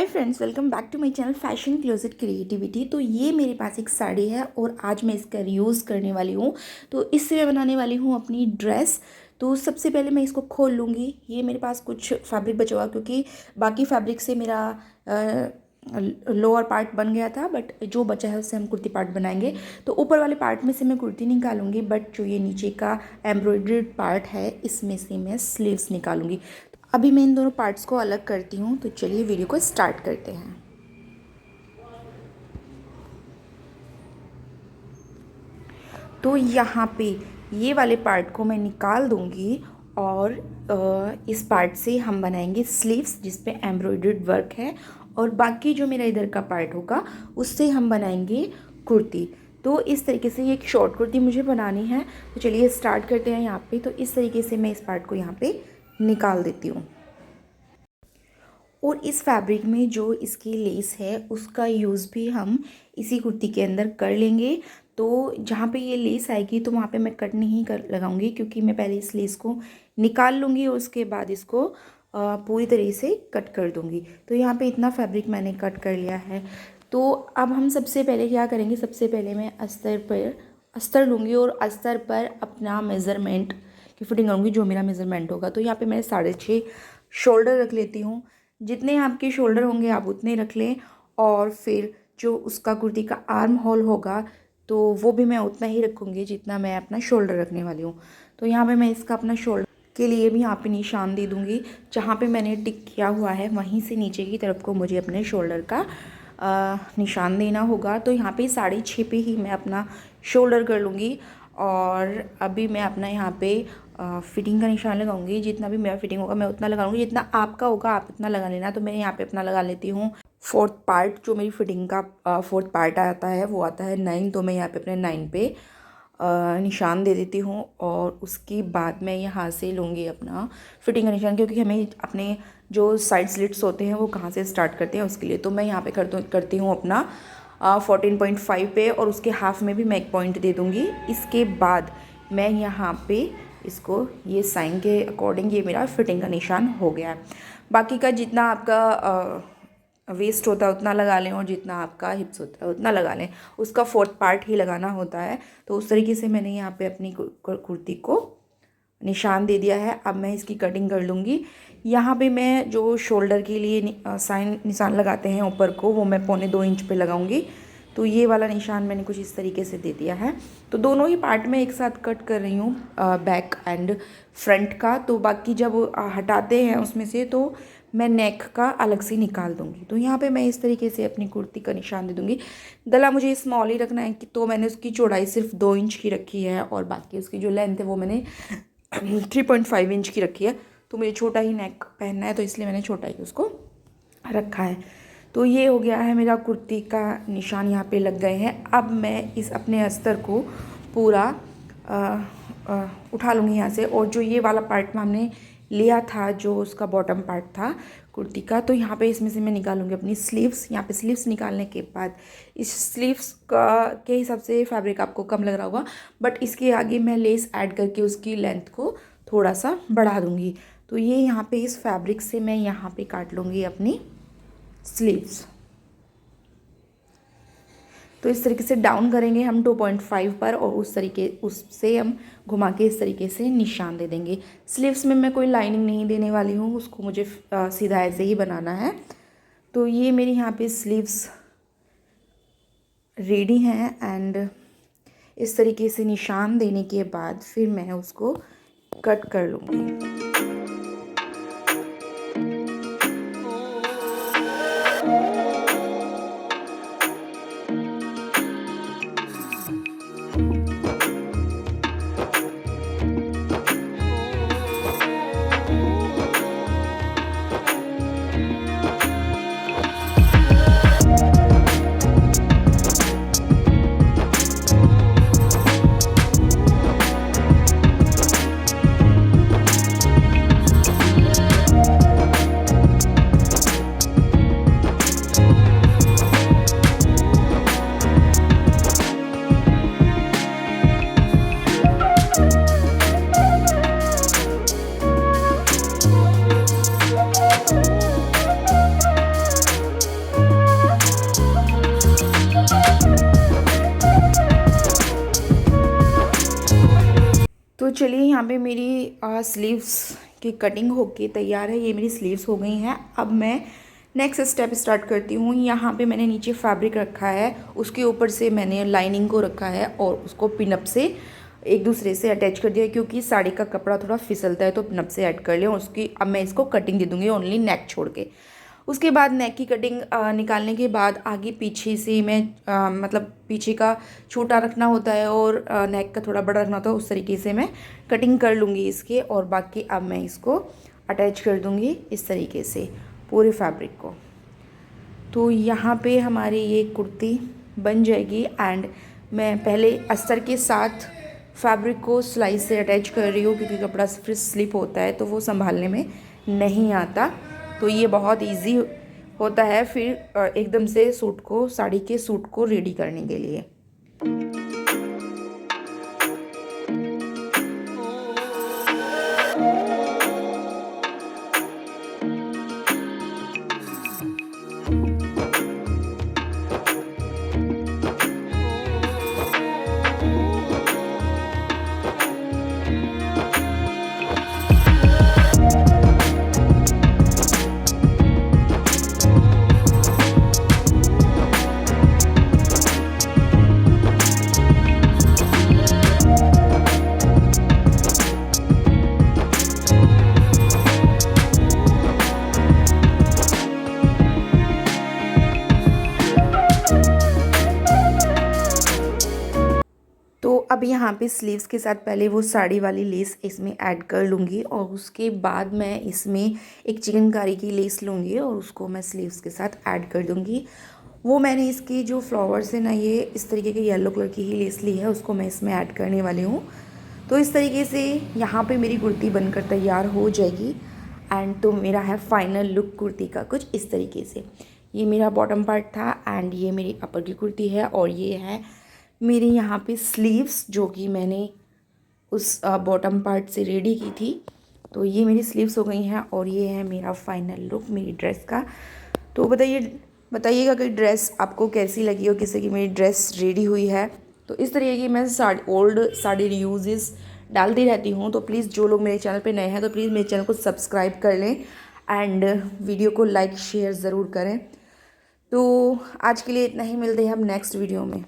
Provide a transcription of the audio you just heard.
Hi friends, welcome back to my channel fashion closet creativity. तो ये मेरे पास एक साड़ी है और आज मैं इसका यूज़ करने वाली हूँ। तो इससे मैं बनाने वाली हूँ अपनी ड्रेस। तो सबसे पहले मैं इसको खोल लूँगी। ये मेरे पास कुछ फैब्रिक बचा हुआ क्योंकि बाकी फैब्रिक से मेरा लोअर पार्ट बन गया था, बट जो बचा है उससे हम कुर्ती पार्ट बनाएंगे। तो ऊपर वाले पार्ट में से मैं कुर्ती निकालूंगी, बट जो ये नीचे का एम्ब्रॉयडर्ड पार्ट है इसमें से मैं स्लीव्स निकालूंगी। अभी मैं इन दोनों पार्ट्स को अलग करती हूँ। तो चलिए वीडियो को स्टार्ट करते हैं। तो यहाँ पे ये वाले पार्ट को मैं निकाल दूँगी और इस पार्ट से हम बनाएंगे स्लीव्स जिस पे एम्ब्रॉयडर्ड वर्क है, और बाकी जो मेरा इधर का पार्ट होगा उससे हम बनाएंगे कुर्ती। तो इस तरीके से ये एक शॉर्ट कुर्ती मुझे बनानी है। तो चलिए स्टार्ट करते हैं यहाँ पे। तो इस तरीके से मैं इस पार्ट को यहाँ पे निकाल देती हूँ। और इस फैब्रिक में जो इसकी लेस है उसका यूज़ भी हम इसी कुर्ती के अंदर कर लेंगे। तो जहाँ पे ये लेस आएगी तो वहाँ पे मैं कट नहीं कर लगाऊंगी, क्योंकि मैं पहले इस लेस को निकाल लूँगी और उसके बाद इसको पूरी तरह से कट कर दूँगी। तो यहाँ पे इतना फैब्रिक मैंने कट कर लिया है। तो अब हम सबसे पहले क्या करेंगे, सबसे पहले मैं अस्तर लूँगी और अस्तर पर अपना मेज़रमेंट की फिटिंग करूँगी, जो मेरा मेज़रमेंट होगा। तो यहाँ पे मैं 6.5 शोल्डर रख लेती हूँ। जितने आपके शोल्डर होंगे आप उतने रख लें, और फिर जो उसका कुर्ती का आर्म होल होगा तो वो भी मैं उतना ही रखूँगी जितना मैं अपना शोल्डर रखने वाली हूँ। तो यहाँ पे मैं इसका अपना शोल्डर के लिए भी यहाँ पे निशान दे दूँगी। जहाँ पे मैंने टिक किया हुआ है वहीं से नीचे की तरफ को मुझे अपने शोल्डर का निशान देना होगा। तो यहाँ पे 6.5 पे ही मैं अपना शोल्डर कर लूँगी। और अभी मैं अपना यहाँ पे फिटिंग का निशान लगाऊंगी। जितना भी मेरा फिटिंग होगा मैं उतना लगाऊंगी, जितना आपका होगा आप इतना लगा लेना। तो मैं यहाँ पे अपना लगा लेती हूँ 4th पार्ट। जो मेरी फिटिंग का 4th पार्ट आता है वो आता है 9। तो मैं यहाँ पे अपने 9 पे निशान दे देती हूँ, और उसके बाद मैं यहाँ से लूँगी अपना फिटिंग का निशान, क्योंकि हमें अपने जो साइड स्लिट्स होते हैं वो कहाँ से स्टार्ट करते हैं उसके लिए। तो मैं यहाँ पे करती हूँ अपना 14.5 पे, और उसके हाफ में भी मैं एक पॉइंट दे दूँगी। इसके बाद मैं यहाँ पे इसको ये साइन के अकॉर्डिंग ये मेरा फिटिंग का निशान हो गया है। बाकी का जितना आपका वेस्ट होता है उतना लगा लें, और जितना आपका हिप्स होता है उतना लगा लें। उसका 4th पार्ट ही लगाना होता है। तो उस तरीके से मैंने यहाँ पे अपनी कुर्ती को निशान दे दिया है। अब मैं इसकी कटिंग कर लूँगी। यहाँ पे मैं जो शोल्डर के लिए निशान लगाते हैं ऊपर को, वो मैं 1.25 इंच पे लगाऊंगी। तो ये वाला निशान मैंने कुछ इस तरीके से दे दिया है। तो दोनों ही पार्ट में एक साथ कट कर रही हूँ, बैक एंड फ्रंट का। तो बाकी जब हटाते हैं उसमें से तो मैं नेक का अलग से निकाल दूँगी। तो यहाँ पे मैं इस तरीके से अपनी कुर्ती का निशान दे दूँगी। गला मुझे स्मॉल ही रखना है, कि तो मैंने उसकी चौड़ाई सिर्फ 2 इंच की रखी है, और बाकी उसकी जो लेंथ है वो मैंने 3.5 इंच की रखी है। तो मुझे छोटा ही नेक पहनना है, तो इसलिए मैंने छोटा ही उसको रखा है। तो ये हो गया है मेरा कुर्ती का निशान, यहाँ पे लग गए हैं। अब मैं इस अपने अस्तर को पूरा उठा लूँगी यहाँ से, और जो ये वाला पार्ट में हमने लिया था जो उसका बॉटम पार्ट था कुर्ती का, तो यहाँ पे इसमें से मैं निकालूंगी अपनी स्लीव्स। यहाँ पे स्लीव्स निकालने के बाद इस स्लीव्स का के हिसाब से फैब्रिक आपको कम लग रहा होगा, बट इसके आगे मैं लेस ऐड करके उसकी लेंथ को थोड़ा सा बढ़ा दूँगी। तो ये यहाँ पे इस फैब्रिक से मैं यहाँ पे काट लूँगी अपनी स्लीव्स। तो इस तरीके से डाउन करेंगे हम 2.5 पर, और उससे हम घुमा के इस तरीके से निशान दे देंगे। स्लीव्स में मैं कोई लाइनिंग नहीं देने वाली हूँ, उसको मुझे सीधा ऐसे ही बनाना है। तो ये मेरी यहाँ पे स्लीव्स रेडी हैं, एंड इस तरीके से निशान देने के बाद फिर मैं उसको कट कर लूँगी। चलिए यहाँ पे मेरी स्लीव्स की कटिंग होके तैयार है। ये मेरी स्लीव्स हो गई हैं। अब मैं नेक्स्ट स्टेप स्टार्ट करती हूँ। यहाँ पे मैंने नीचे फैब्रिक रखा है, उसके ऊपर से मैंने लाइनिंग को रखा है और उसको पिनअप से एक दूसरे से अटैच कर दिया, क्योंकि साड़ी का कपड़ा थोड़ा फिसलता है तो पिनअप से ऐड कर लें। और उसकी अब मैं इसको कटिंग दे दूँगी ओनली नेक छोड़ के। उसके बाद नेक की कटिंग निकालने के बाद आगे पीछे से मैं मतलब पीछे का छोटा रखना होता है और नेक का थोड़ा बड़ा रखना होता है, उस तरीके से मैं कटिंग कर लूँगी इसके। और बाकी अब मैं इसको अटैच कर दूँगी इस तरीके से पूरे फैब्रिक को। तो यहाँ पे हमारी ये कुर्ती बन जाएगी। एंड मैं पहले अस्तर के साथ फैब्रिक को सिलाई से अटैच कर रही हूँ, क्योंकि कपड़ा फिर स्लिप होता है तो वो संभालने में नहीं आता। तो ये बहुत इजी होता है फिर एकदम से सूट को, साड़ी के सूट को रेडी करने के लिए। तो अब यहाँ पे स्लीव्स के साथ पहले वो साड़ी वाली लेस इसमें ऐड कर लूँगी और उसके बाद मैं इसमें एक चिकनकारी की लेस लूँगी और उसको मैं स्लीव्स के साथ ऐड कर दूँगी। वो मैंने इसकी जो फ्लावर्स है ना, ये इस तरीके के येलो कलर की ही लेस ली है, उसको मैं इसमें ऐड करने वाली हूँ। तो इस तरीके से यहाँ पे मेरी कुर्ती बनकर तैयार हो जाएगी। एंड तो मेरा है फाइनल लुक कुर्ती का कुछ इस तरीके से। ये मेरा बॉटम पार्ट था एंड ये मेरी अपर की कुर्ती है और ये है मेरे यहाँ पे स्लीव्स, जो कि मैंने उस बॉटम पार्ट से रेडी की थी। तो ये मेरी स्लीव्स हो गई हैं और ये है मेरा फाइनल लुक मेरी ड्रेस का। तो बताइएगा कि ड्रेस आपको कैसी लगी हो, किसी की मेरी ड्रेस रेडी हुई है। तो इस तरीके की मैं ओल्ड साड़ी रीयूजेस डालती रहती हूँ। तो प्लीज़ जो लोग मेरे चैनल पे नए हैं तो प्लीज़ मेरे चैनल को सब्सक्राइब कर लें एंड वीडियो को लाइक शेयर ज़रूर करें। तो आज के लिए इतना ही, मिलते हैं हम नेक्स्ट वीडियो में।